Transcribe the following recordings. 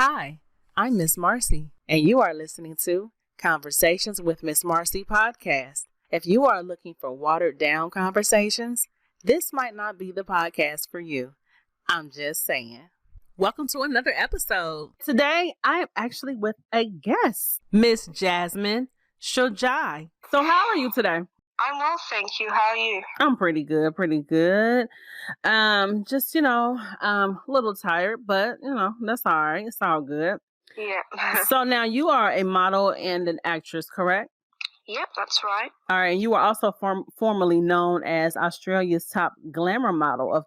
Hi, I'm Miss Marcie, and you are listening to Conversations with Miss Marcie podcast. If you are looking for watered down conversations, this might not be the podcast for you. I'm just saying. Welcome to another episode. Today, I am actually with a guest, Miss Jasmin Shojai. So how are you today? I'm well, thank you. How are you? I'm pretty good. Just, a little tired, but, that's all right. It's all good. Yeah. So now you are a model and an actress, correct? Yep, that's right. All right. You are also formerly known as Australia's top glamour model of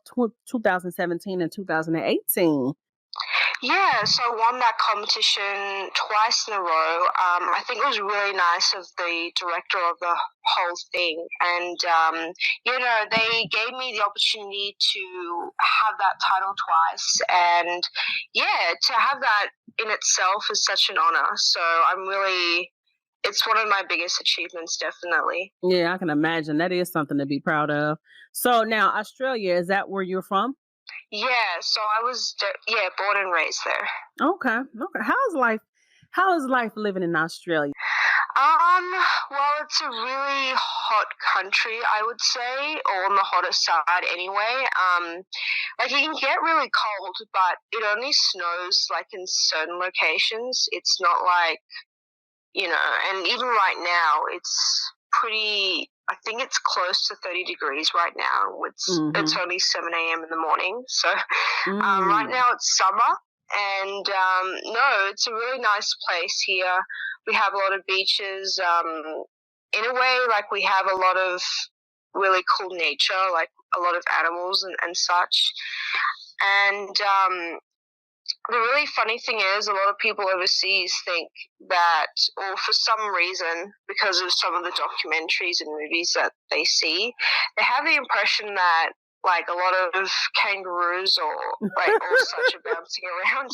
2017 and 2018. Yeah, so I won that competition twice in a row. I think it was really nice of the director of the whole thing. And, they gave me the opportunity to have that title twice. And, to have that in itself is such an honor. So it's one of my biggest achievements, definitely. Yeah, I can imagine. That is something to be proud of. So now, Australia, is that where you're from? Yeah, so I was born and raised there. Okay. How is life living in Australia? Well, it's a really hot country, I would say, or on the hottest side anyway. It can get really cold, but it only snows like in certain locations. It's not like, and even right now, it's pretty. I think it's close to 30 degrees right now. It's only 7 a.m. in the morning. So right now it's summer. And no, it's a really nice place here. We have a lot of beaches. In a way, like we have a lot of really cool nature, like a lot of animals and such. And the really funny thing is, a lot of people overseas think that, or for some reason, because of some of the documentaries and movies that they see, they have the impression that like a lot of kangaroos or like all such are bouncing around.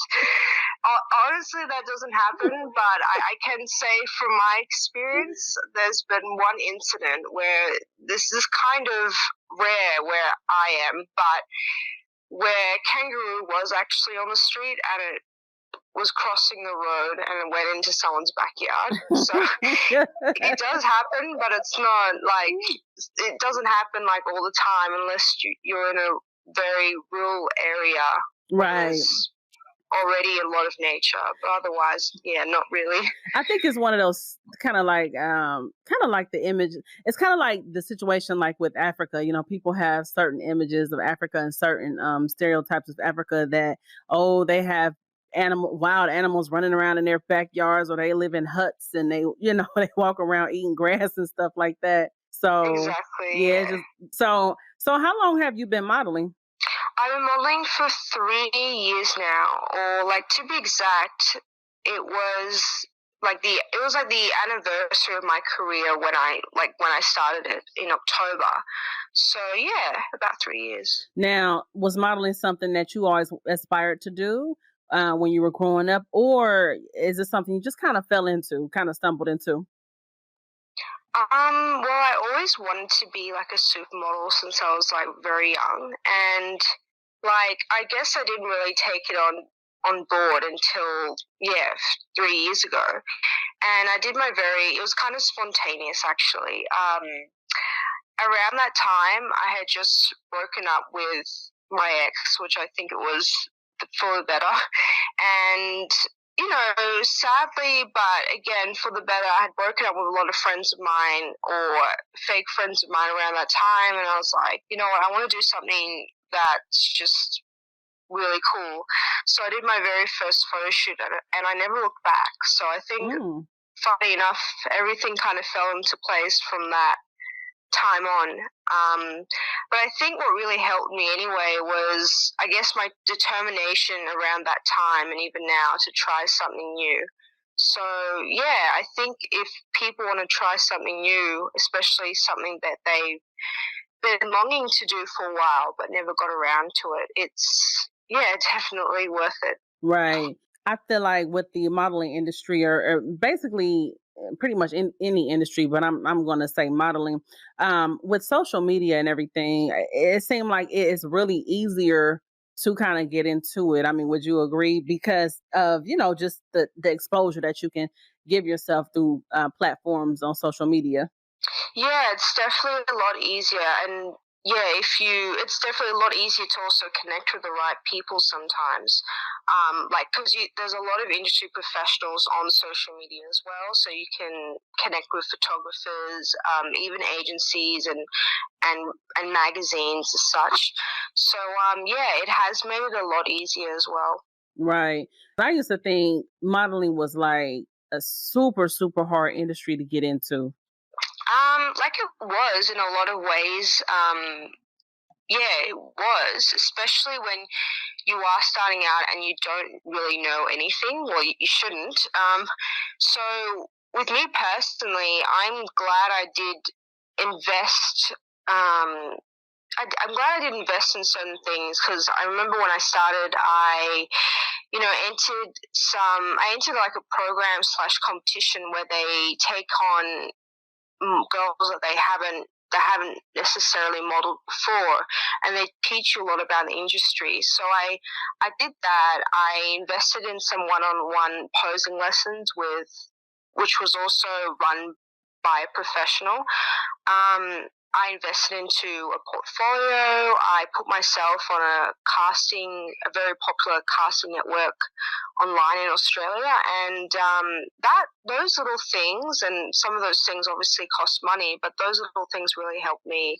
Honestly, that doesn't happen, but I can say from my experience, there's been one incident where this is kind of rare where I am, but where kangaroo was actually on the street and it was crossing the road and it went into someone's backyard. So it does happen, but it's not like, it doesn't happen like all the time unless you're in a very rural area. Right. There's already a lot of nature, but otherwise, not really. I think it's one of those kind of like the image. It's kind of like the situation like with Africa. People have certain images of Africa and certain stereotypes of Africa that they have wild animals running around in their backyards, or they live in huts and they they walk around eating grass and stuff like that. So exactly. Yeah. So how long have you been modeling? I've been modeling for 3 years now, or like to be exact, it was like the anniversary of my career when I started it in October. So yeah, about 3 years. Now, was modeling something that you always aspired to do when you were growing up, or is it something you just kind of stumbled into? Well, I always wanted to be like a supermodel since I was like very young, and like I guess I didn't really take it on board until 3 years ago, and I did it was kind of spontaneous actually. Around that time, I had just broken up with my ex, which I think it was for the better, and sadly, but again, for the better, I had broken up with a lot of friends of mine or fake friends of mine around that time. And I was like, you know what, I want to do something that's just really cool. So I did my very first photo shoot and I never looked back. So I think, funny enough, everything kind of fell into place from that time on. But I think what really helped me anyway was, I guess, my determination around that time and even now to try something new. So I think if people want to try something new, especially something that they've been longing to do for a while but never got around to it, it's definitely worth it. Right. I feel like with the modeling industry, or basically pretty much in any industry, but I'm going to say modeling, with social media and everything, it seemed like it is really easier to kind of get into it. I mean, would you agree? Because of, just the exposure that you can give yourself through platforms on social media. Yeah, it's definitely a lot easier. And yeah, it's definitely a lot easier to also connect with the right people sometimes. Because there's a lot of industry professionals on social media as well, so you can connect with photographers, even agencies and magazines as such. So yeah, it has made it a lot easier as well. Right. I used to think modeling was like a super, super hard industry to get into. Like it was in a lot of ways. Yeah, it was, especially when you are starting out and you don't really know anything. Well, you shouldn't. So with me personally, I'm glad I did invest. I'm glad I did invest in certain things because I remember when I started, I entered like a program slash competition where they take on girls that they haven't necessarily modeled before, and they teach you a lot about the industry. So I did that. I invested in some one-on-one posing lessons which was also run by a professional. I invested into a portfolio. I put myself on a very popular casting network online in Australia, and those little things, and some of those things obviously cost money, but those little things really helped me.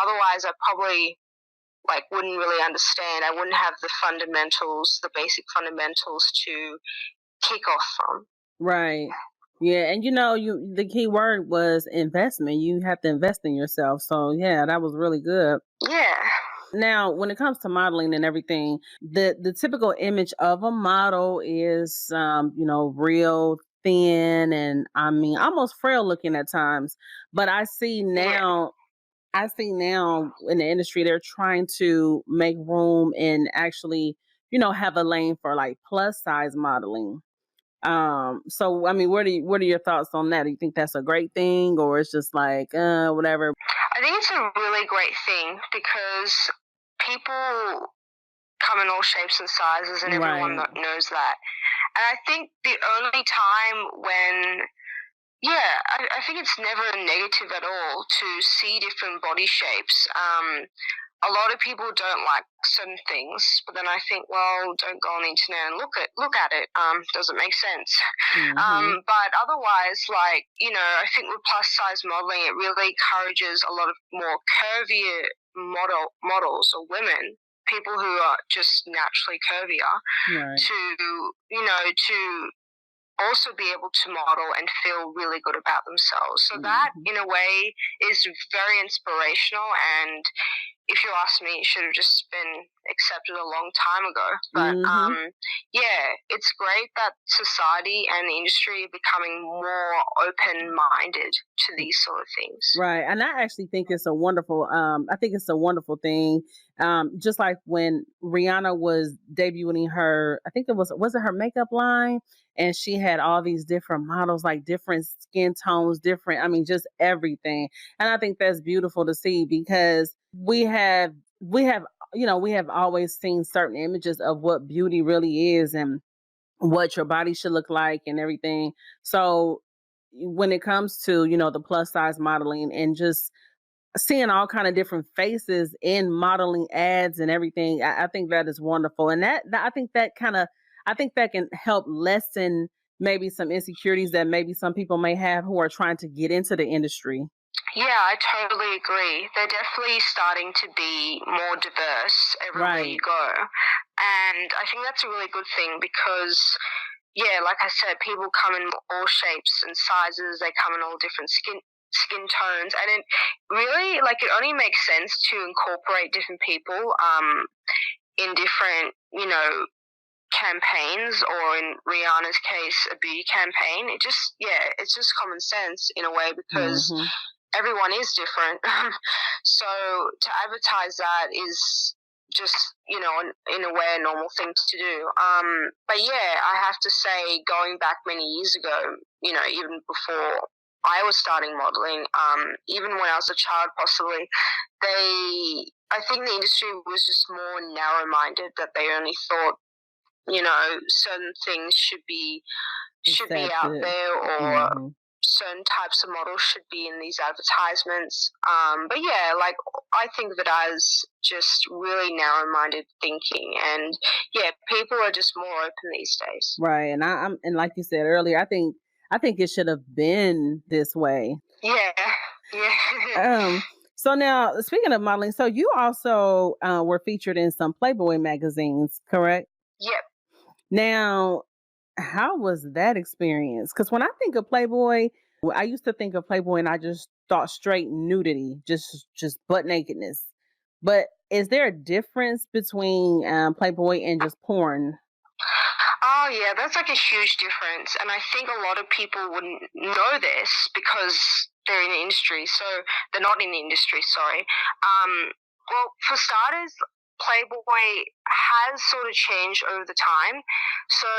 Otherwise, I probably wouldn't really understand. I wouldn't have the fundamentals, the basic fundamentals to kick off from. Right. Yeah, and the key word was investment. You have to invest in yourself. So yeah, that was really good. Yeah. Now, when it comes to modeling and everything, the typical image of a model is real thin and I mean almost frail looking at times. But I see now in the industry they're trying to make room and actually, have a lane for like plus size modeling. So I mean, what are your thoughts on that? Do you think that's a great thing or it's just like whatever? I think it's a really great thing because people come in all shapes and sizes, and everyone Right. knows that. And I think the only time when, yeah, I think it's never a negative at all to see different body shapes. A lot of people don't like certain things, but then I think, well, don't go on the internet and look at it. Doesn't make sense. Mm-hmm. But otherwise, I think with plus size modeling, it really encourages a lot of more curvier models or women, people who are just naturally curvier, Right. to also be able to model and feel really good about themselves. So that, Mm-hmm. in a way, is very inspirational. And if you ask me, it should have just been accepted a long time ago. But Mm-hmm. yeah, it's great that society and the industry are becoming more open-minded to these sort of things. Right. And I actually think it's a wonderful I think it's a wonderful thing. Just like when Rihanna was debuting her, I think it was her makeup line, and she had all these different models, like different skin tones, different, I mean, just everything. And I think that's beautiful to see because we have always seen certain images of what beauty really is and what your body should look like and everything. So when it comes to, the plus size modeling and just seeing all kind of different faces in modeling ads and everything, I think that is wonderful. And I think that can help lessen maybe some insecurities that maybe some people may have who are trying to get into the industry. Yeah, I totally agree. They're definitely starting to be more diverse everywhere you Right. go. And I think that's a really good thing because, yeah, like I said, people come in all shapes and sizes. They come in all different skin tones, and it really, it only makes sense to incorporate different people in different, campaigns, or in Rihanna's case, a beauty campaign. It's just common sense in a way because Hmm. everyone is different. So to advertise that is just, in a way, a normal thing to do. But yeah, I have to say, going back many years ago, even before I was starting modeling, even when I was a child, possibly, they I think the industry was just more narrow-minded, that they only thought, certain things should be out there, or certain types of models should be in these advertisements. But yeah, like, I think of it as just really narrow-minded thinking, and yeah, people are just more open these days. Right, and like you said earlier, I think it should have been this way. Yeah, yeah. So now, speaking of modeling, so you also were featured in some Playboy magazines, correct? Yep. Now, how was that experience? Because when I think of Playboy, I used to think of Playboy and I just thought straight nudity, just butt nakedness. But is there a difference between Playboy and just porn? Oh yeah, that's like a huge difference, and I think a lot of people wouldn't know this because they're in the industry. So they're not in the industry. Sorry. Well, for starters, Playboy has sort of changed over the time. So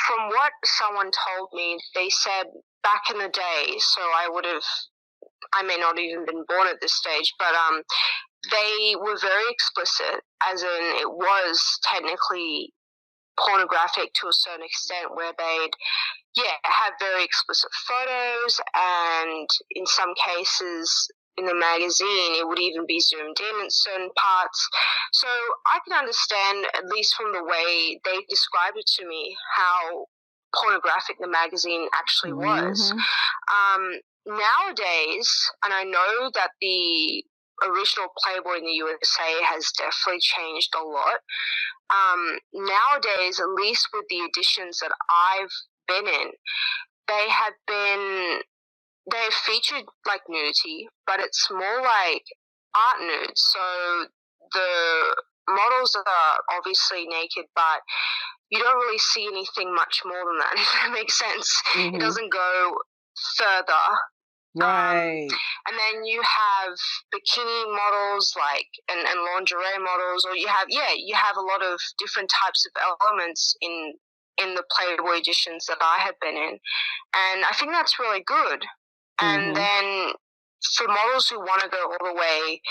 from what someone told me, they said back in the day. So I may not even been born at this stage, but they were very explicit, as in it was technically pornographic to a certain extent, where they'd have very explicit photos, and in some cases in the magazine it would even be zoomed in certain parts. So I can understand, at least from the way they described it to me, how pornographic the magazine actually was. Nowadays, and I know that the original Playboy in the USA has definitely changed a lot. Nowadays, at least with the editions that I've been in, they've featured like nudity, but it's more like art nude. So the models are obviously naked, but you don't really see anything much more than that, if that makes sense. It doesn't go further. Right. And then you have bikini models, like, and lingerie models, or you have a lot of different types of elements in the Playboy editions that I have been in, and I think that's really good. And then for models who want to go all the way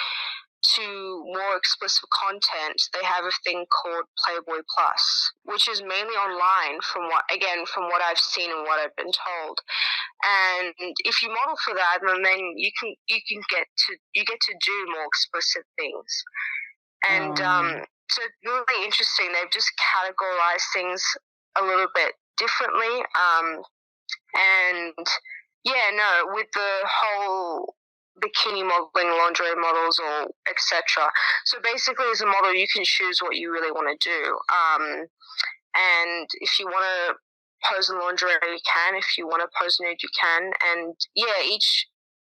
to more explicit content, they have a thing called Playboy Plus, which is mainly online, from what I've seen and what I've been told. And if you model for that, then you get to do more explicit things. And so it's really interesting. They've just categorized things a little bit differently. And with the whole bikini modeling, lingerie models, or etc. So basically, as a model, you can choose what you really want to do. And if you want to pose in lingerie, you can. If you want to pose nude, you can. And each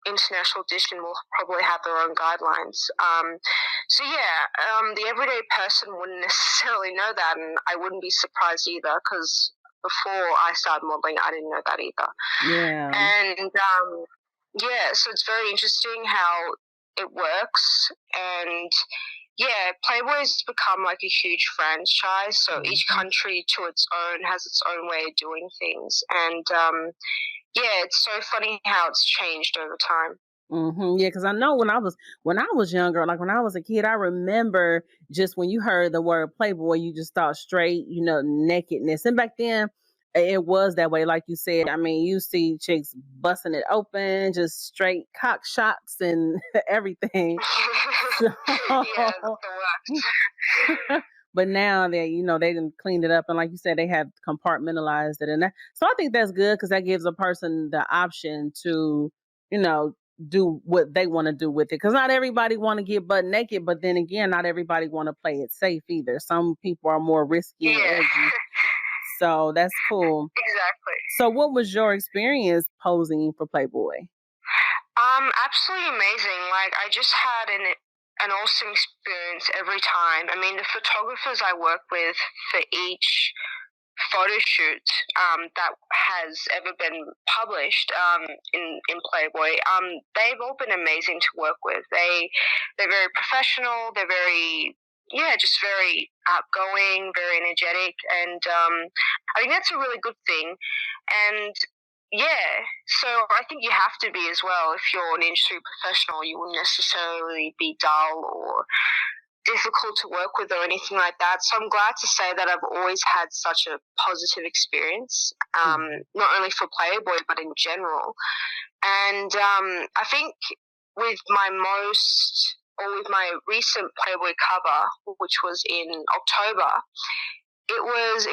international edition will probably have their own guidelines. The everyday person wouldn't necessarily know that, and I wouldn't be surprised either, because before I started modeling, I didn't know that either. Yeah. And so it's very interesting how it works. And Playboy's become like a huge franchise, so each country to its own has its own way of doing things. And it's so funny how it's changed over time. Yeah, because I know when I was younger, like when I was a kid, I remember just when you heard the word Playboy, you just thought straight, nakedness. And back then, it was that way, like you said. I mean, you see chicks busting it open, just straight cock shots and everything. Yeah, But now they didn't clean it up, and like you said, they have compartmentalized it, and so I think that's good, because that gives a person the option to, do what they want to do with it. Because not everybody want to get butt naked, but then again, not everybody want to play it safe either. Some people are more risky and edgy. So that's cool. Exactly. So what was your experience posing for Playboy? Absolutely amazing. Like, I just had an awesome experience every time. I mean, the photographers I work with for each photo shoot that has ever been published in Playboy, they've all been amazing to work with. They're very professional. They're very just very outgoing, very energetic, and I think that's a really good thing. And yeah, so I think you have to be as well. If you're an industry professional, you wouldn't necessarily be dull or difficult to work with or anything like that. So I'm glad to say that I've always had such a positive experience, not only for Playboy, but in general. And I think with with my recent Playboy cover, which was in October, it was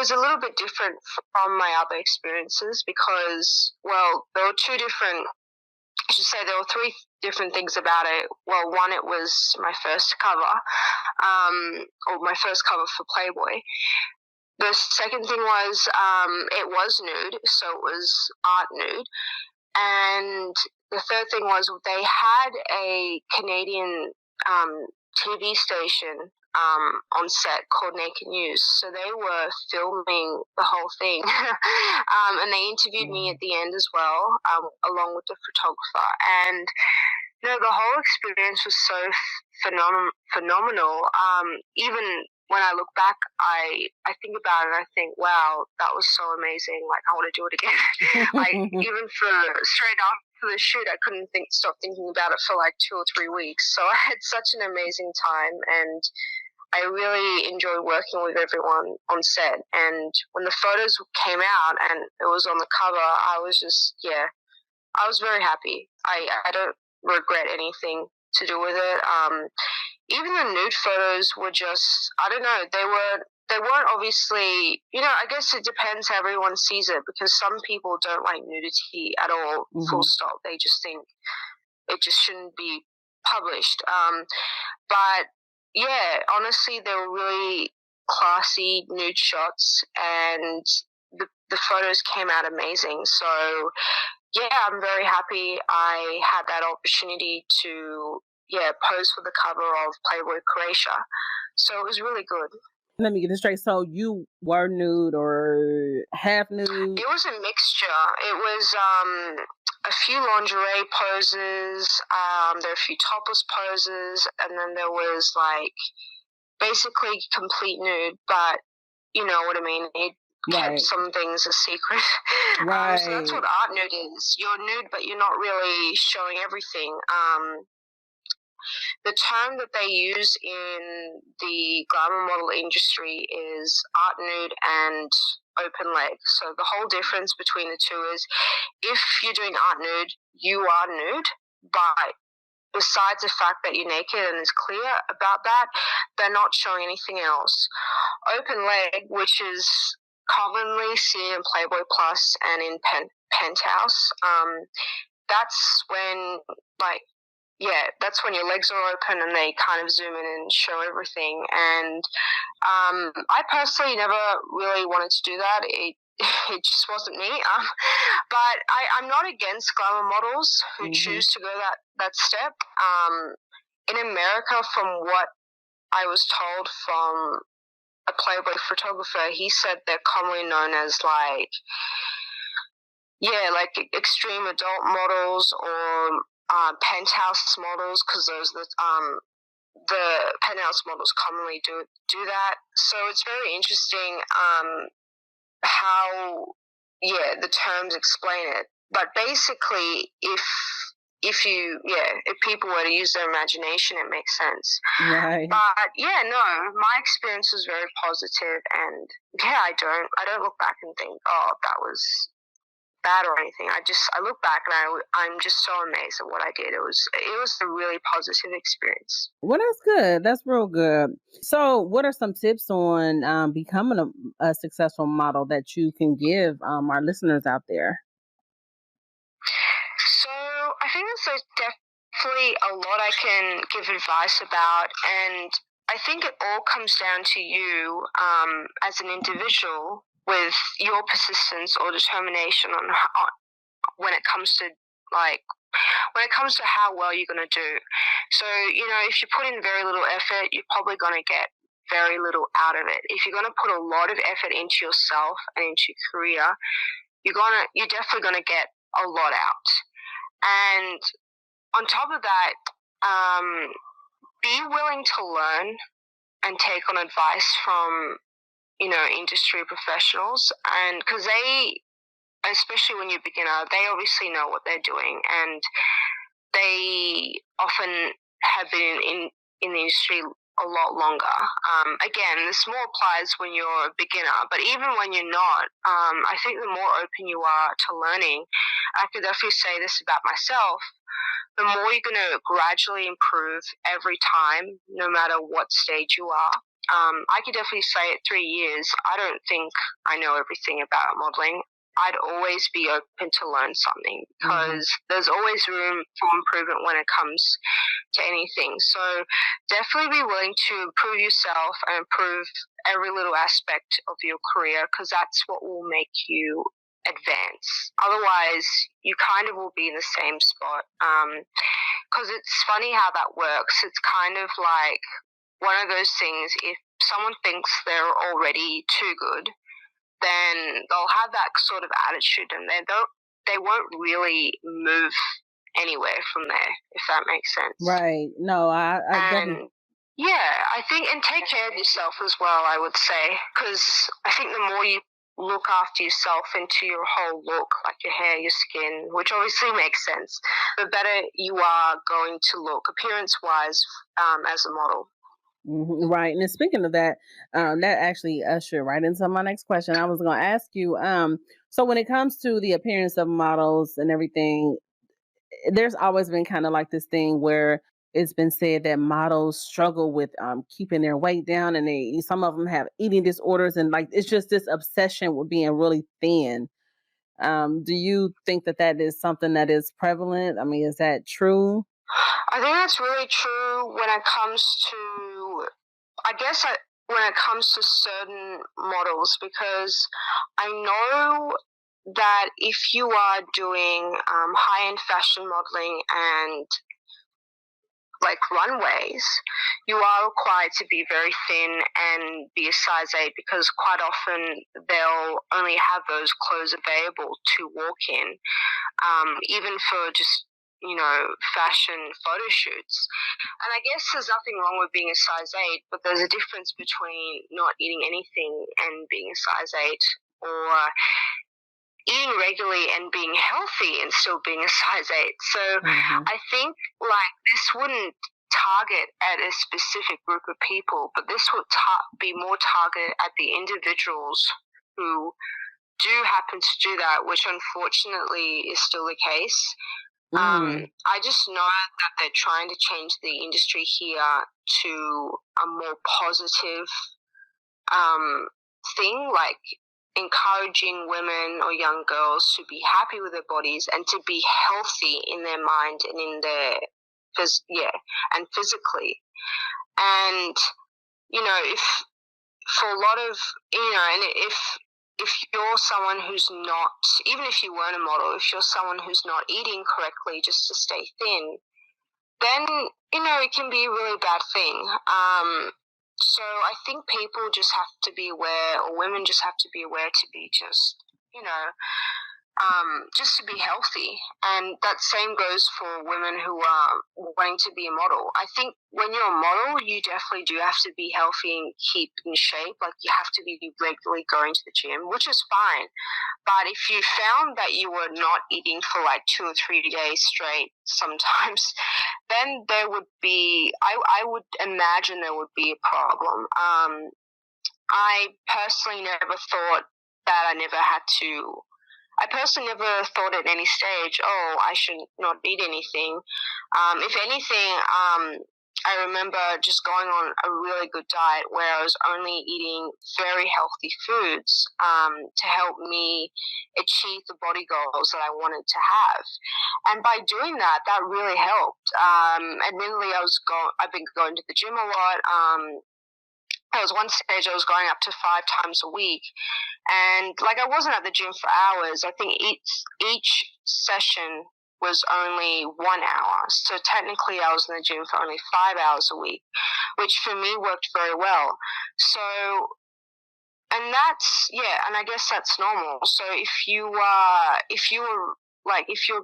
a little bit different from my other experiences because, well, there were I should say there were three different things about it. Well, one, it was my first cover, or my first cover for Playboy. The second thing was it was nude, so it was art nude. And the third thing was they had a Canadian TV station on set called Naked News. So they were filming the whole thing. And they interviewed me at the end as well, along with the photographer. And the whole experience was so phenomenal. Even when I look back, I think about it and I think, wow, that was so amazing. Like, I want to do it again. Like, even for straight after the shoot, I couldn't stop thinking about it for like 2 or 3 weeks. So I had such an amazing time, and I really enjoyed working with everyone on set. And when the photos came out and it was on the cover, I was just, I was very happy. I don't regret anything to do with it. Even the nude photos were just, I don't know, they weren't obviously, I guess it depends how everyone sees it, because some people don't like nudity at all, full stop. They just think it just shouldn't be published. But yeah, honestly, they were really classy nude shots, and the photos came out amazing. So yeah, I'm very happy I had that opportunity to pose for the cover of Playboy Croatia. So it was really good. Let me get this straight. So you were nude or half nude? It was a mixture. It was a few lingerie poses, there were a few topless poses, and then there was like basically complete nude, but you know what I mean. It kept some things a secret. Right. So that's what art nude is. You're nude, but you're not really showing everything. The term that they use in the glamour model industry is art nude and open leg. So the whole difference between the two is, if you're doing art nude, you are nude, but besides the fact that you're naked and is clear about that, they're not showing anything else. Open leg, which is commonly seen in Playboy Plus and in Penthouse, that's when, that's when your legs are open and they kind of zoom in and show everything. And I personally never really wanted to do that. It just wasn't me. But I'm not against glamour models who choose to go that step. In America, from what I was told from a Playboy photographer, he said they're commonly known as like extreme adult models or penthouse models, because those the penthouse models commonly do that. So it's very interesting how the terms explain it. But basically, if people were to use their imagination, it makes sense. Right. But my experience was very positive, and I don't look back and think, oh, that was bad or anything. I look back and I'm just so amazed at what I did. It was a really positive experience. Well, that's good. That's real good. So what are some tips on becoming a successful model that you can give our listeners out there? So I think there's definitely a lot I can give advice about, and I think it all comes down to you as an individual, with your persistence or determination on when it comes to how well you're going to do. So, if you put in very little effort, you're probably going to get very little out of it. If you're going to put a lot of effort into yourself and into your career, you're definitely going to get a lot out. And on top of that, be willing to learn and take on advice from industry professionals, and because especially when you're a beginner, they obviously know what they're doing, and they often have been in the industry a lot longer. Again, this more applies when you're a beginner, but even when you're not, I think the more open you are to learning, I could definitely say this about myself, the more you're going to gradually improve every time, no matter what stage you are. I could definitely say at 3 years, I don't think I know everything about modeling. I'd always be open to learn something because there's always room for improvement when it comes to anything. So definitely be willing to improve yourself and improve every little aspect of your career, because that's what will make you advance. Otherwise, you kind of will be in the same spot. Because it's funny how that works. It's kind of like one of those things, if someone thinks they're already too good, then they'll have that sort of attitude, and they won't really move anywhere from there, if that makes sense. Right. No, I definitely. Yeah, I think, and take care of yourself as well, I would say, because I think the more you look after yourself into your whole look, like your hair, your skin, which obviously makes sense, the better you are going to look appearance-wise as a model. Right. And then speaking of that, that actually ushered right into my next question. I was going to ask you, so when it comes to the appearance of models and everything, there's always been kind of like this thing where it's been said that models struggle with keeping their weight down, and some of them have eating disorders, and like it's just this obsession with being really thin. Do you think that that is something that is prevalent? I mean, is that true? I think that's really true when it comes to, when it comes to certain models, because I know that if you are doing high-end fashion modeling and like runways, you are required to be very thin and be a size 8, because quite often they'll only have those clothes available to walk in, even for just fashion photo shoots. And I guess there's nothing wrong with being a size 8, but there's a difference between not eating anything and being a size 8, or eating regularly and being healthy and still being a size 8. So I think like this wouldn't target at a specific group of people, but this would be more targeted at the individuals who do happen to do that, which unfortunately is still the case. I just know that they're trying to change the industry here to a more positive thing, like encouraging women or young girls to be happy with their bodies and to be healthy in their mind and in their and physically. And if for a lot of and if you're someone who's not, even if you weren't a model, if you're someone who's not eating correctly just to stay thin, then it can be a really bad thing. So I think people just have to be aware, or women just have to be aware to be just just to be healthy. And that same goes for women who are wanting to be a model. I think when you're a model, you definitely do have to be healthy and keep in shape. Like, you have to be regularly going to the gym, which is fine. But if you found that you were not eating for like 2 or 3 days straight sometimes, then there would be, I would imagine there would be a problem. I personally never thought at any stage, oh, I should not eat anything. If anything, I remember just going on a really good diet where I was only eating very healthy foods to help me achieve the body goals that I wanted to have. And by doing that, that really helped. Admittedly, I've been going to the gym a lot. There was one stage I was going up to 5 times a week, and like I wasn't at the gym for hours. I think each session was only 1 hour, so technically I was in the gym for only 5 hours a week, which for me worked very well. So, and I guess that's normal. So if you're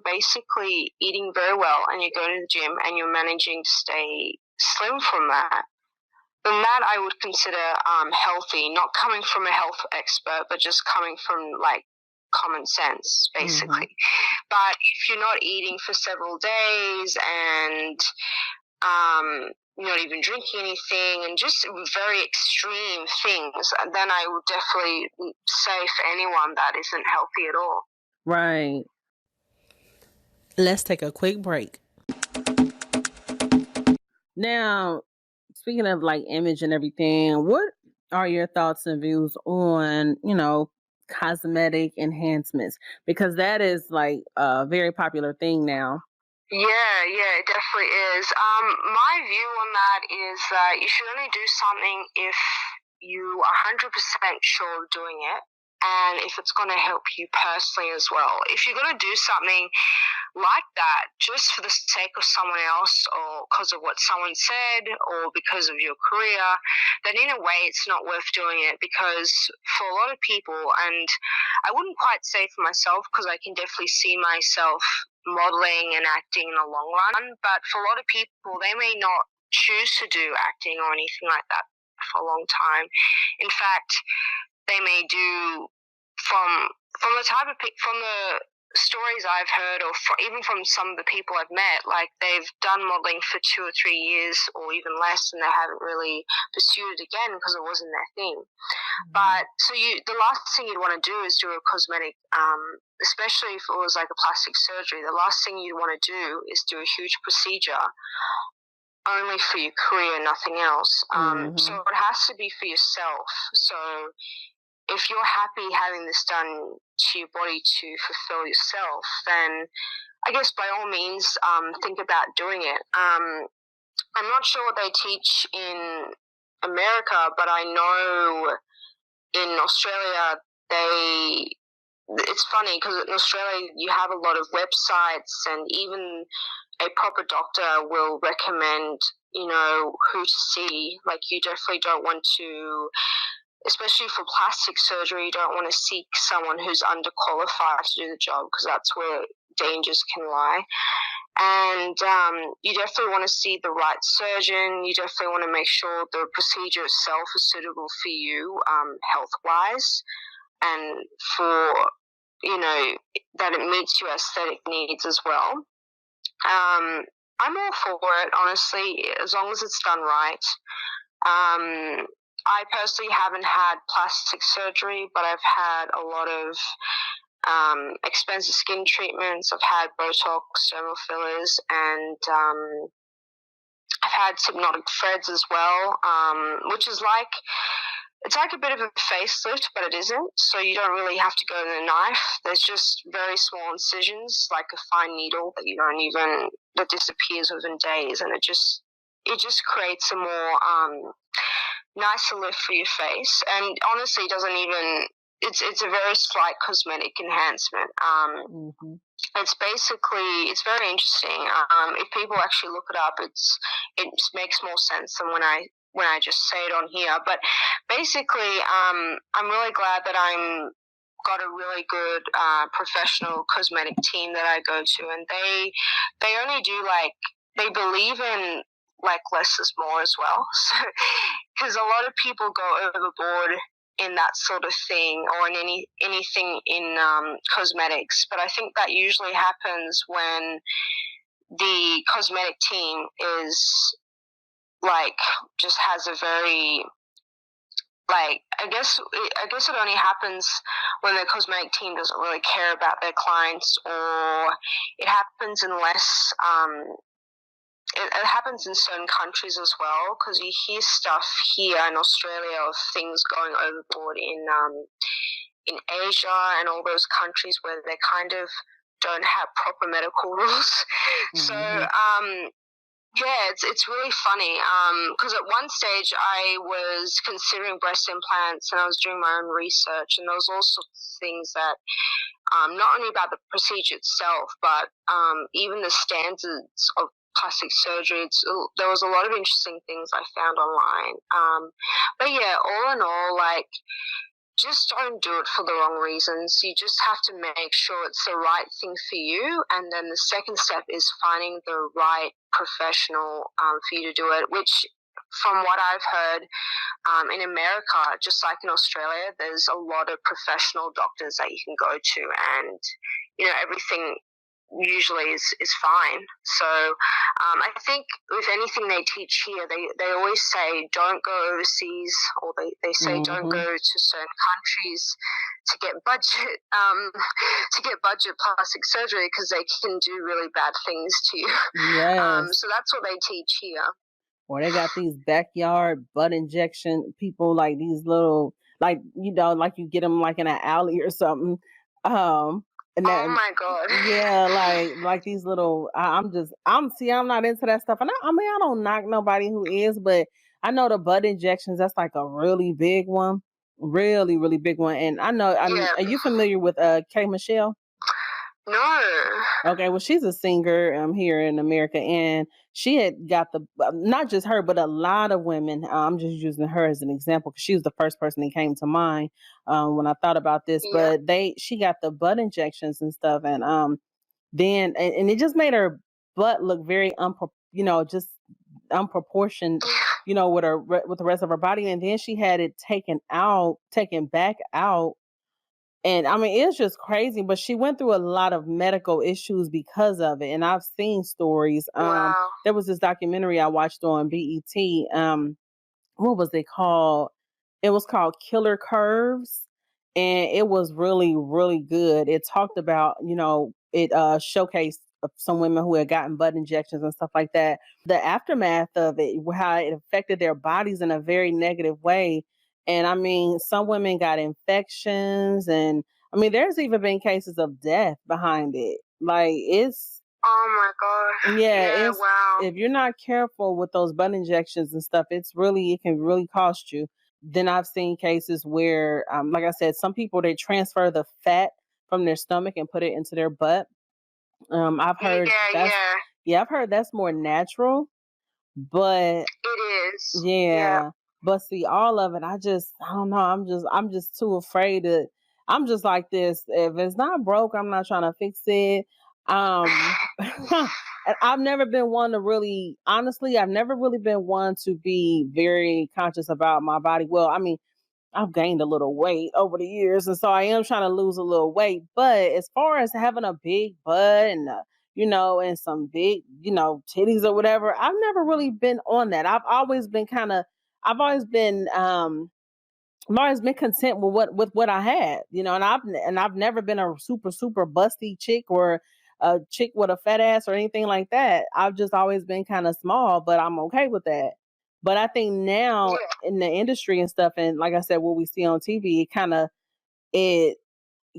basically eating very well and you're going to the gym and you're managing to stay slim from that, then that I would consider healthy, not coming from a health expert, but just coming from like common sense, basically. But if you're not eating for several days and you're not even drinking anything and just very extreme things, then I would definitely say for anyone that isn't healthy at all. Right. Let's take a quick break. Now, speaking of like image and everything, what are your thoughts and views on, cosmetic enhancements? Because that is like a very popular thing now. Yeah, it definitely is. My view on that is that you should only do something if you are 100% sure of doing it, and if it's going to help you personally as well. If you're going to do something like that just for the sake of someone else, or because of what someone said, or because of your career, then in a way it's not worth doing it. Because for a lot of people, and I wouldn't quite say for myself, because I can definitely see myself modeling and acting in the long run, but for a lot of people, they may not choose to do acting or anything like that for a long time. In fact, they may do from the stories I've heard, or even from some of the people I've met, like they've done modeling for 2 or 3 years or even less, and they haven't really pursued it again because it wasn't their thing. But so the last thing you'd want to do is do a cosmetic, especially if it was like a plastic surgery. The last thing you'd want to do is do a huge procedure only for your career, nothing else. So it has to be for yourself. So if you're happy having this done to your body to fulfill yourself, then I guess by all means think about doing it. I'm not sure what they teach in America, but I know in Australia it's funny because in Australia you have a lot of websites, and even a proper doctor will recommend, who to see. Like, you definitely don't want to, especially for plastic surgery, you don't want to seek someone who's underqualified to do the job, because that's where dangers can lie. And you definitely want to see the right surgeon. You definitely want to make sure the procedure itself is suitable for you, health-wise, and for, that it meets your aesthetic needs as well. I'm all for it, honestly, as long as it's done right. I personally haven't had plastic surgery, but I've had a lot of expensive skin treatments. I've had Botox, dermal fillers, and I've had hypnotic threads as well, which is it's like a bit of a facelift, but it isn't. So you don't really have to go to the knife. There's just very small incisions, like a fine needle that disappears within days, and it just creates a more nicer lift for your face. And honestly, it's a very slight cosmetic enhancement. It's very interesting. If people actually look it up, it makes more sense than when I just say it on here. But basically, I'm really glad that I'm got a really good professional cosmetic team that I go to, and they only do they believe in less is more as well. So, because a lot of people go overboard in that sort of thing, or in anything in cosmetics. But I think that usually happens when the cosmetic team is just has a very I guess it only happens when the cosmetic team doesn't really care about their clients, or it happens unless it happens in certain countries as well, because you hear stuff here in Australia of things going overboard in Asia and all those countries where they kind of don't have proper medical rules. So yeah, it's really funny, because at one stage I was considering breast implants, and I was doing my own research, and there was all sorts of things that not only about the procedure itself, but even the standards of plastic surgery. There was a lot of interesting things I found online. But yeah, all in all, just don't do it for the wrong reasons. You just have to make sure it's the right thing for you. And then the second step is finding the right professional for you to do it, which from what I've heard, in America, just like in Australia, there's a lot of professional doctors that you can go to, and everything usually is fine. So I think with anything they teach here, they always say don't go overseas, or they say don't go to certain countries to get budget plastic surgery, because they can do really bad things to you. Yes. So that's what they teach here. Or they got these backyard butt injection people, like these little, like, like you get them like in an alley or something. And Oh that, my God. yeah, like these little. I'm not into that stuff, and I mean, I don't knock nobody who is, but I know the butt injections. That's like a really big one, really, really big one. And I know. Yeah. Are you familiar with K Michelle? No. Okay, well, she's a singer here in America, and she had got not just her, but a lot of women. I'm just using her as an example because she was the first person that came to mind when I thought about this. Yeah. But she got the butt injections and stuff, and then and it just made her butt look very just unproportioned, with the rest of her body. And then she had it taken back out. And I mean, it's just crazy, but she went through a lot of medical issues because of it. And I've seen stories. Wow. There was this documentary I watched on BET. What was it called? It was called Killer Curves. And it was really, really good. It talked about, it showcased some women who had gotten butt injections and stuff like that. The aftermath of it, how it affected their bodies in a very negative way. And I mean, some women got infections, and I mean, there's even been cases of death behind it. Like, it's, oh my God. yeah, wow. If you're not careful with those butt injections and stuff, it can really cost you. Then I've seen cases where, like I said, some people, they transfer the fat from their stomach and put it into their butt. I've heard I've heard that's more natural, but it is. yeah. But see, all of it, I don't know. I'm just too afraid to. I'm just like this. If it's not broke, I'm not trying to fix it. And I've never been one to really, honestly, I've never really been one to be very conscious about my body. Well, I mean, I've gained a little weight over the years, and so I am trying to lose a little weight. But as far as having a big butt and and some big, titties or whatever, I've never really been on that. I've always been content with what I had, and I've never been a super super busty chick or a chick with a fat ass or anything like that. I've just always been kind of small, but I'm okay with that. But I think now in the industry and stuff, and like I said, what we see on TV, it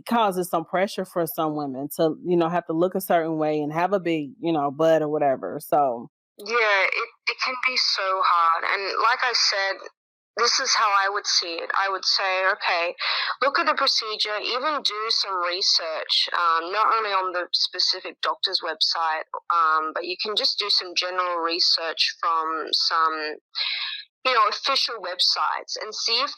causes some pressure for some women to, have to look a certain way and have a big, butt or whatever. So yeah, it can be so hard. And like I said, this is how I would see it. I would say, okay, look at the procedure, even do some research, not only on the specific doctor's website, but you can just do some general research from some, official websites, and see if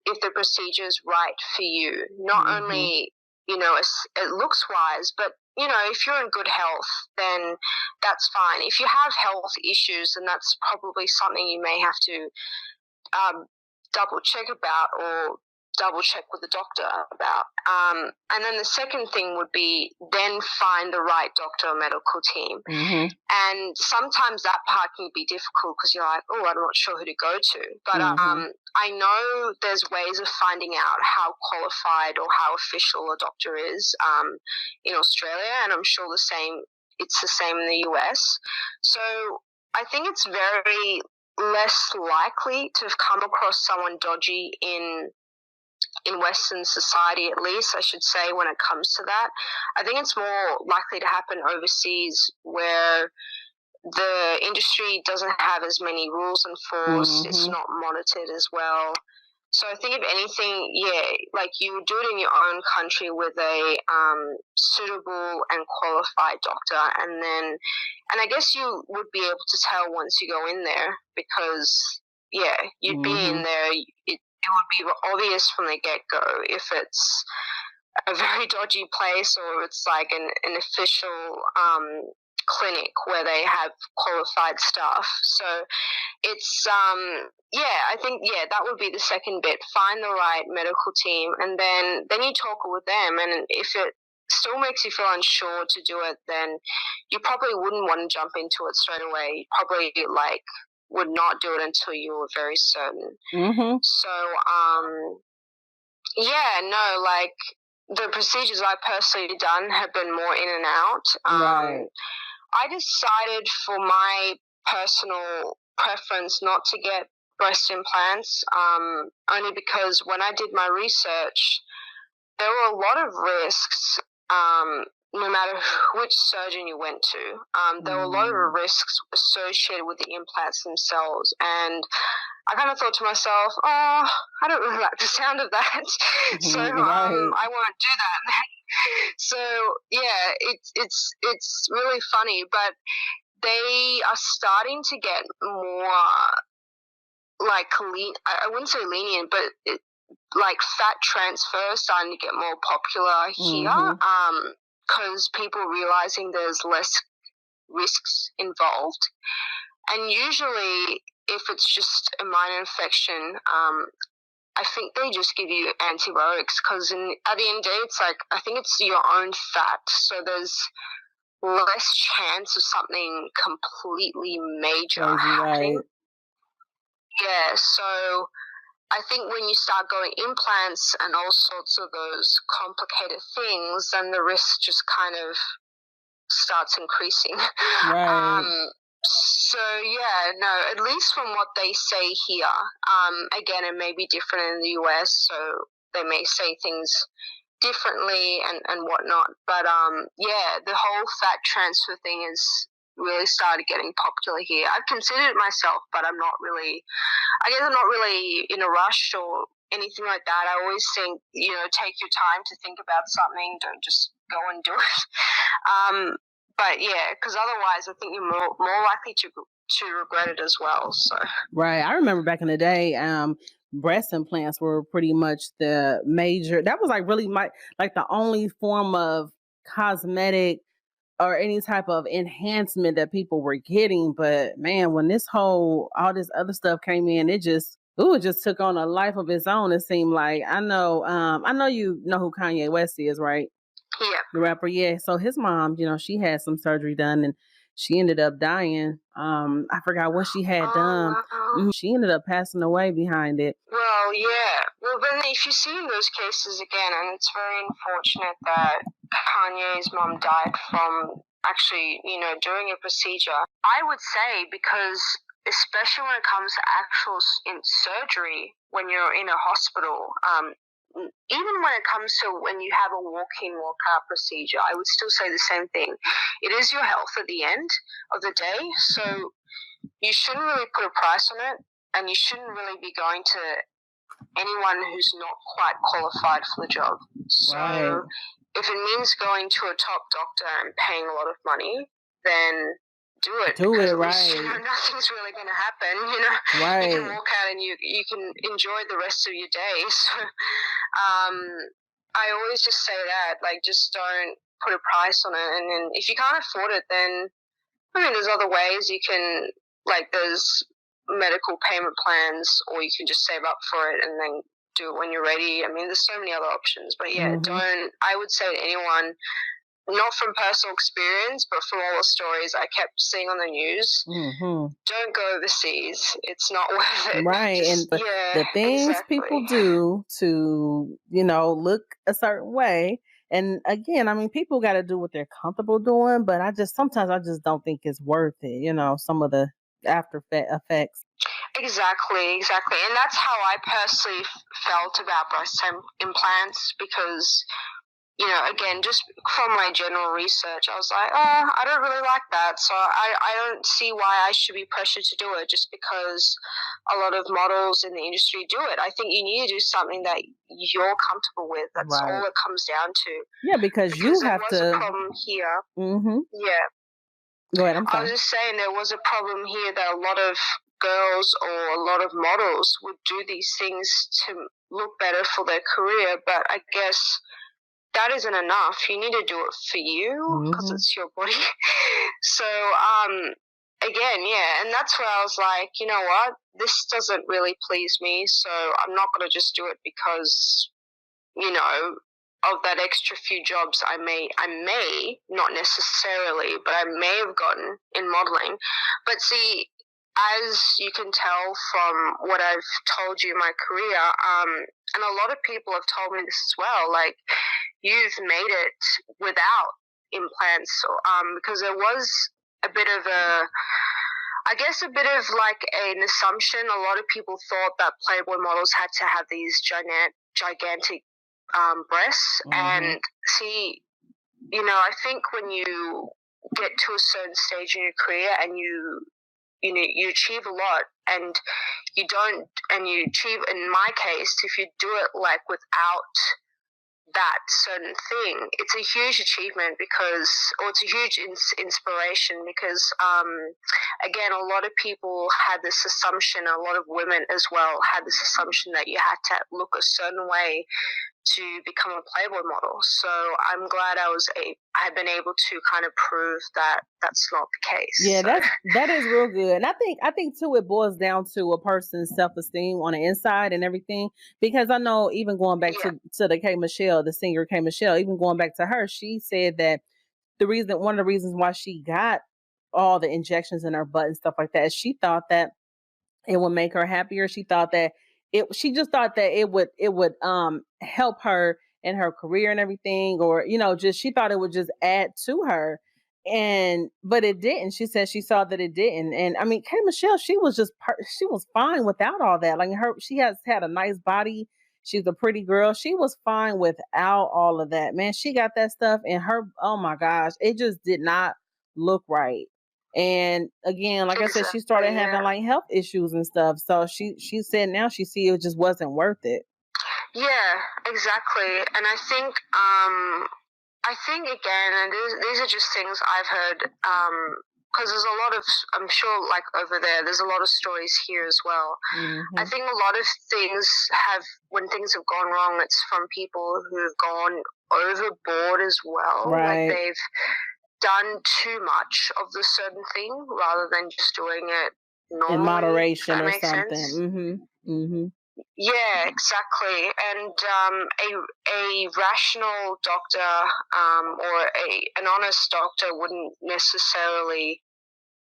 if the procedure is right for you. Not only, it looks wise, but if you're in good health, then that's fine. If you have health issues, then that's probably something you may have to double check about, or double check with the doctor about. And then the second thing would be then find the right doctor or medical team. And sometimes that part can be difficult because you're like, oh, I'm not sure who to go to. But I know there's ways of finding out how qualified or how official a doctor is in Australia, and I'm sure it's the same in the US. So I think it's very less likely to have come across someone dodgy in Western society, at least, I should say, when it comes to that. I think it's more likely to happen overseas, where the industry doesn't have as many rules enforced. It's not monitored as well. So I think if anything, like you would do it in your own country with a suitable and qualified doctor, and I guess you would be able to tell once you go in there, because you'd be in there. It would be obvious from the get-go if it's a very dodgy place, or it's like an official clinic where they have qualified staff. So it's I think that would be the second bit. Find the right medical team, and then you talk with them, and if it still makes you feel unsure to do it, then you probably wouldn't want to jump into it straight away. You probably would not do it until you were very certain. Mm-hmm. So the procedures I personally done have been more in and out. Right. I decided for my personal preference not to get breast implants, only because when I did my research, there were a lot of risks, no matter which surgeon you went to. There were a lot of risks associated with the implants themselves, and I kind of thought to myself, oh, I don't really like the sound of that, so I won't do that. So it's really funny, but they are starting to get more I wouldn't say lenient, but fat transfer is starting to get more popular here, because people realizing there's less risks involved, and usually if it's just a minor infection, I think they just give you antibiotics, because at the end of the day, it's I think it's your own fat, so there's less chance of something completely major happening. Right. Yeah, so I think when you start going implants and all sorts of those complicated things, then the risk just kind of starts increasing. Right. So at least from what they say here, again, it may be different in the US, so they may say things differently and whatnot. But the whole fat transfer thing is really started getting popular here. I've considered it myself, but I'm not really in a rush or anything like that. I always think, take your time to think about something. Don't just go and do it. But because otherwise I think you're more likely to regret it as well. So right. I remember back in the day, breast implants were pretty much the major. That was really the only form of cosmetic or any type of enhancement that people were getting. But man, when all this other stuff came in, it just took on a life of its own. It seemed like. I know you know who Kanye West is, right? Yeah. The rapper, yeah. So his mom, she had some surgery done and she ended up dying. I forgot what she had done. Wow. She ended up passing away behind it. Well, yeah. Well, then if you see those cases again, and it's very unfortunate that Kanye's mom died from actually, doing a procedure. I would say, because especially when it comes to actual surgery, when you're in a hospital, even when it comes to when you have a walk-in, walk-out procedure, I would still say the same thing. It is your health at the end of the day, so you shouldn't really put a price on it, and you shouldn't really be going to anyone who's not quite qualified for the job. So right. If it means going to a top doctor and paying a lot of money, then do it. Do it, right. Least, nothing's really going to happen. Right. You can walk out and you can enjoy the rest of your day. So I always just say that, just don't put a price on it. And then if you can't afford it, then there's other ways you can, there's medical payment plans, or you can just save up for it and then do it when you're ready. There's so many other options, but I would say to anyone, not from personal experience, but from all the stories I kept seeing on the news, don't go overseas. It's not worth it. Right. And the things people do to, look a certain way. And again, people got to do what they're comfortable doing, but sometimes I just don't think it's worth it. Some of the after effects. Exactly. And that's how I personally felt about breast implants, because, again, just from my general research, I was like, I don't really like that. So I don't see why I should be pressured to do it just because a lot of models in the industry do it. I think you need to do something that you're comfortable with. That's all it comes down to. Yeah, because you have to. There was a problem here. Yeah. Go ahead, I'm sorry. I was just saying there was a problem here that a lot of girls or a lot of models would do these things to look better for their career, but I guess that isn't enough. You need to do it for you, because it's your body. So again, yeah, and that's where I was like, you know what, this doesn't really please me, so I'm not going to just do it because, you know, of that extra few jobs I may, not necessarily, but I may have gotten in modeling. But see, as you can tell from what I've told you in my career, and a lot of people have told me this as well, like, you've made it without implants, because there was a bit of I guess a bit of like an assumption. A lot of people thought that Playboy models had to have these gigantic breasts. And see, you know, I think when you get to a certain stage in your career and you achieve a lot, and you achieve, in my case, if you do it like without that certain thing, it's a huge achievement or it's a huge inspiration because, again, a lot of people had this assumption, a lot of women as well had this assumption that you had to look a certain way to become a Playboy model. So I'm glad I had been able to kind of prove that that's not the case. Yeah, so. that is real good. And I think too, it boils down to a person's self-esteem on the inside and everything. Because I know, even going back to the K Michelle, the singer K Michelle, even going back to her, she said that one of the reasons why she got all the injections in her butt and stuff like that is she thought that it would make her happier. She just thought that it would help her in her career and everything, or, you know, just she thought it would just add to her. But it didn't. She said she saw that it didn't. And I mean, K Michelle, she was she was fine without all that. Like, she has had a nice body. She's a pretty girl. She was fine without all of that. Man, she got that stuff in her. Oh my gosh, it just did not look right. And again, like I said, she started having like health issues and stuff. So she said now she see it just wasn't worth it. Yeah, exactly. And I think again, and these are just things I've heard, because there's a lot of, I'm sure, like over there's a lot of stories here as well. I think a lot of things when things have gone wrong, it's from people who've gone overboard as well. Right. Like, they've done too much of the certain thing rather than just doing it normally, in moderation or something. Yeah, exactly. And a rational doctor, or an honest doctor wouldn't necessarily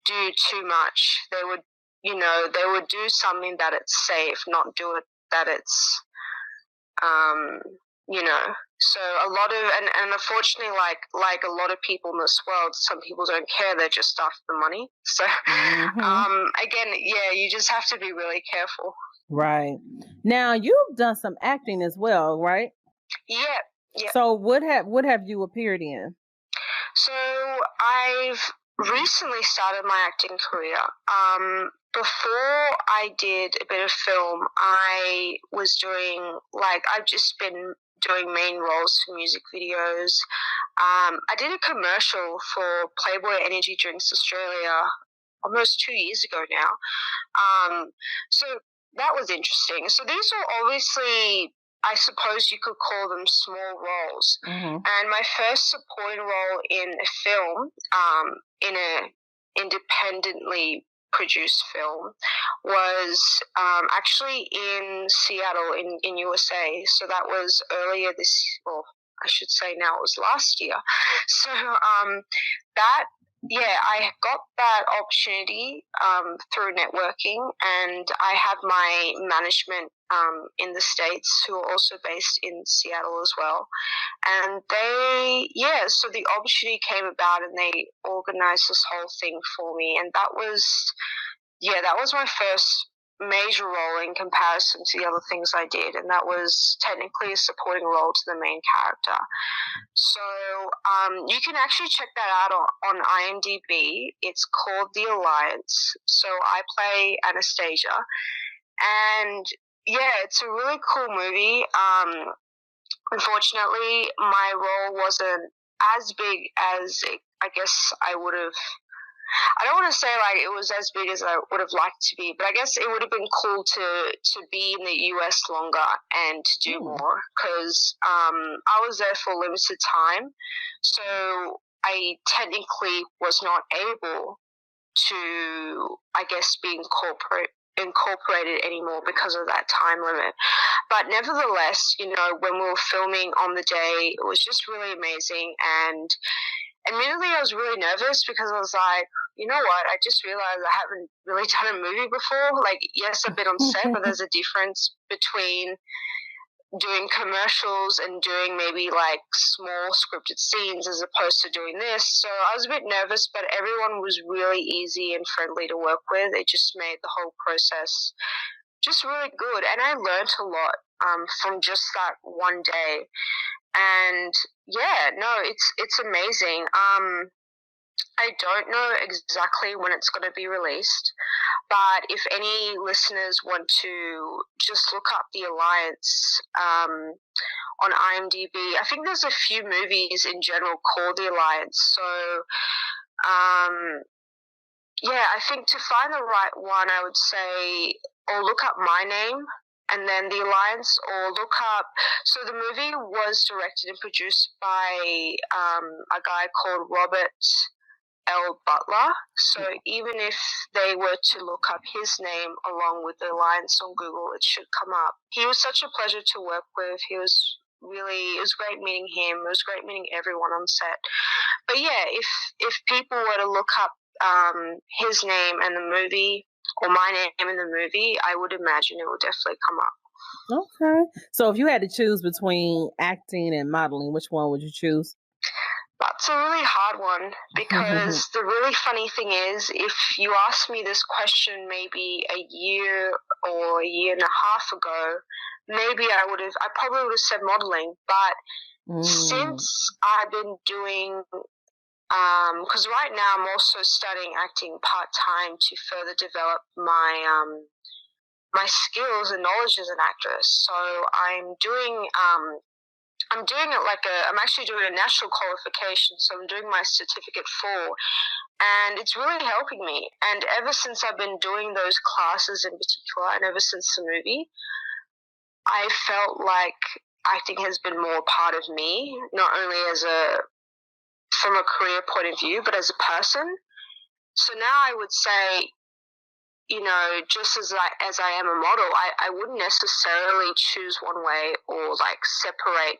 do too much. They would do something that it's safe, not do it that it's so a lot of, and unfortunately, like a lot of people in this world, some people don't care, they're just after the money. So again, yeah, you just have to be really careful. Right. Now, you've done some acting as well, right? Yeah. So what have you appeared in? So I've recently started my acting career. Before I did a bit of film, I was I've just been doing main roles for music videos. I did a commercial for Playboy Energy Drinks Australia almost 2 years ago now. So that was interesting. So these are obviously, I suppose you could call them small roles. And my first supporting role in a film, in an independently produced film, was actually in Seattle in USA. So that was earlier I should say now it was last year. So I got that opportunity through networking, and I have my management in the States who are also based in Seattle as well. And so the opportunity came about and they organized this whole thing for me. And that was my first major role in comparison to the other things I did, and that was technically a supporting role to the main character. So you can actually check that out on IMDb. It's called The Alliance. So I play Anastasia, and it's a really cool movie. Unfortunately, my role wasn't as big as I guess I would have. I don't want to say like it was as big as I would have liked to be, but I guess it would have been cool to be in the US longer and to do more, because I was there for a limited time, so I technically was not able to, I guess, be incorporated anymore because of that time limit. But nevertheless, you know, when we were filming on the day, it was just really amazing. And admittedly, I was really nervous because I was like, you know what, I just realized I haven't really done a movie before. Like, yes, I've been on set, but there's a difference between doing commercials and doing maybe like small scripted scenes as opposed to doing this. So I was a bit nervous, but everyone was really easy and friendly to work with. It just made the whole process just really good. And I learned a lot from just that one day. And yeah, no, it's amazing. I don't know exactly when it's going to be released, but if any listeners want to just look up The Alliance on IMDb, I think there's a few movies in general called The Alliance. So, yeah, I think to find the right one, I would say, or look up my name and then The Alliance, or look up. So the movie was directed and produced by a guy called Robert L. Butler. So even if they were to look up his name along with The Alliance on Google, it should come up. He was such a pleasure to work with. It was great meeting him. It was great meeting everyone on set. But yeah, if people were to look up his name and the movie, or my name in the movie, I would imagine it will definitely come up. Okay. So if you had to choose between acting and modeling, which one would you choose? That's a really hard one, because the really funny thing is, if you asked me this question maybe a year or a year and a half ago, maybe I probably would have said modeling. But since I've been doing, because right now I'm also studying acting part-time to further develop my my skills and knowledge as an actress. So I'm doing I'm actually doing a national qualification, so I'm doing my certificate 4, and it's really helping me. And ever since I've been doing those classes in particular, and ever since the movie, I felt like acting has been more part of me, not only from a career point of view, but as a person. So now I would say, you know, just as I am a model, I wouldn't necessarily choose one way or like separate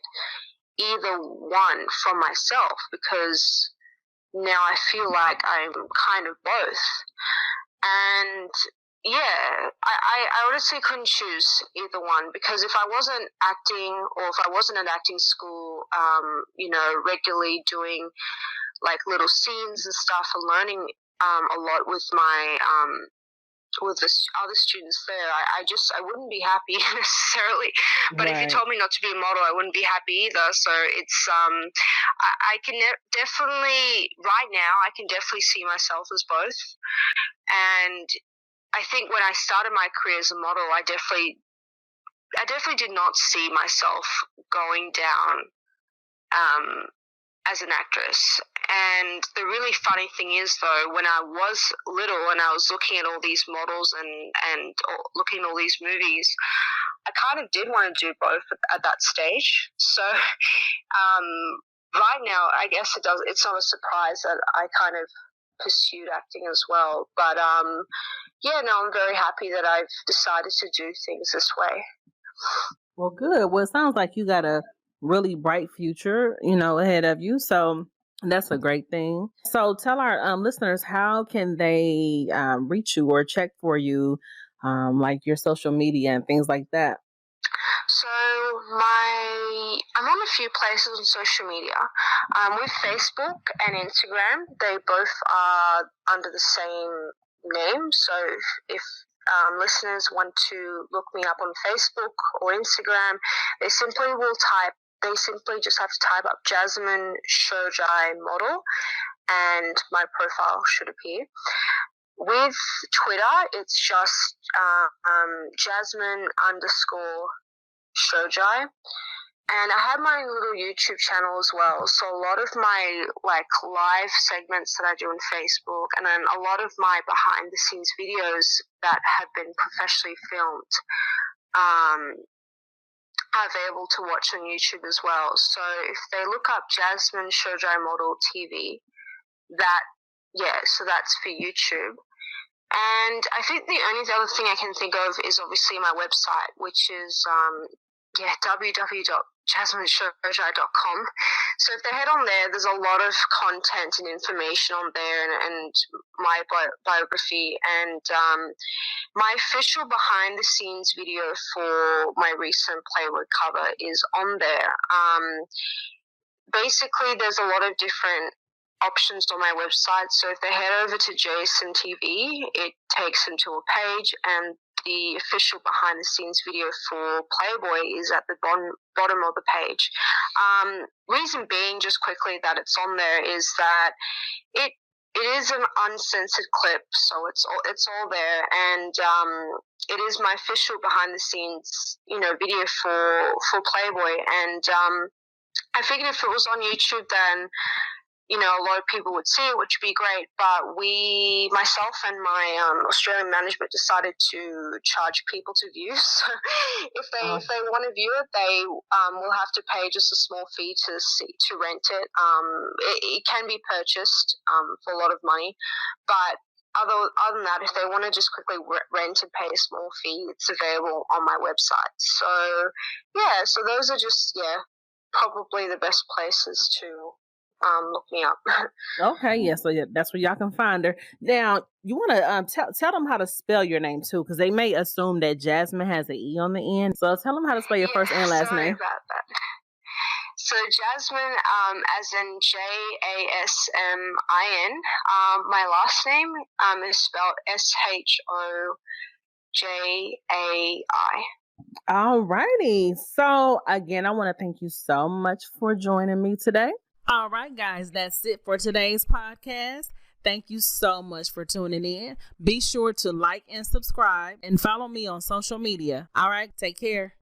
either one from myself, because now I feel like I'm kind of both. And yeah, I honestly couldn't choose either one, because if I wasn't acting, or if I wasn't at acting school, you know, regularly doing like little scenes and stuff and learning a lot with my with the other students there, I wouldn't be happy necessarily. But if you told me not to be a model, I wouldn't be happy either. So it's I can definitely, right now, I can definitely see myself as both. And I think when I started my career as a model, I definitely did not see myself going down as an actress. And the really funny thing is, though, when I was little and I was looking at all these models and looking at all these movies, I kind of did want to do both at that stage. So right now, I guess it's not a surprise that I kind of pursued acting as well. But yeah, no, I'm very happy that I've decided to do things this way. Well, good. Well, it sounds like you got a really bright future, you know, ahead of you. So that's a great thing. So tell our listeners, how can they reach you or check for you, like your social media and things like that? So I'm on a few places on social media. With Facebook and Instagram, they both are under the same name. So if listeners want to look me up on Facebook or Instagram, they simply just have to type up Jasmin Shojai model, and my profile should appear. With Twitter, it's just Jasmin _ Shojai. And I have my little YouTube channel as well. So a lot of my like live segments that I do on Facebook, and then a lot of my behind the scenes videos that have been professionally filmed are available to watch on YouTube as well. So if they look up Jasmin Shojai Model TV, that so that's for YouTube. And I think the only other thing I can think of is obviously my website, which is www.jasminshojai.com. So if they head on there, there's a lot of content and information on there, and my biography, and my official behind the scenes video for my recent Playboy cover is on there. Basically, there's a lot of different options on my website. So if they head over to Jason TV, it takes them to a page, and the official behind the scenes video for Playboy is at the bottom of the page. Reason being, just quickly, that it's on there is that it is an uncensored clip, so it's all there, and it is my official behind the scenes video for Playboy. And I figured if it was on YouTube, then a lot of people would see it, which would be great. But myself and my Australian management decided to charge people to view. So if they want to view it, they will have to pay just a small fee to rent it. It can be purchased for a lot of money, but other than that, if they want to just quickly rent and pay a small fee, it's available on my website. So so those are just probably the best places to look me up. Okay, so that's where y'all can find her. Now, you want to tell them how to spell your name too, because they may assume that Jasmin has an E on the end. So tell them how to spell your first and last name. About that. So Jasmin, as in Jasmin. My last name is spelled Shojai. Alrighty. So again, I want to thank you so much for joining me today. All right, guys, that's it for today's podcast. Thank you so much for tuning in. Be sure to like and subscribe and follow me on social media. All right, take care.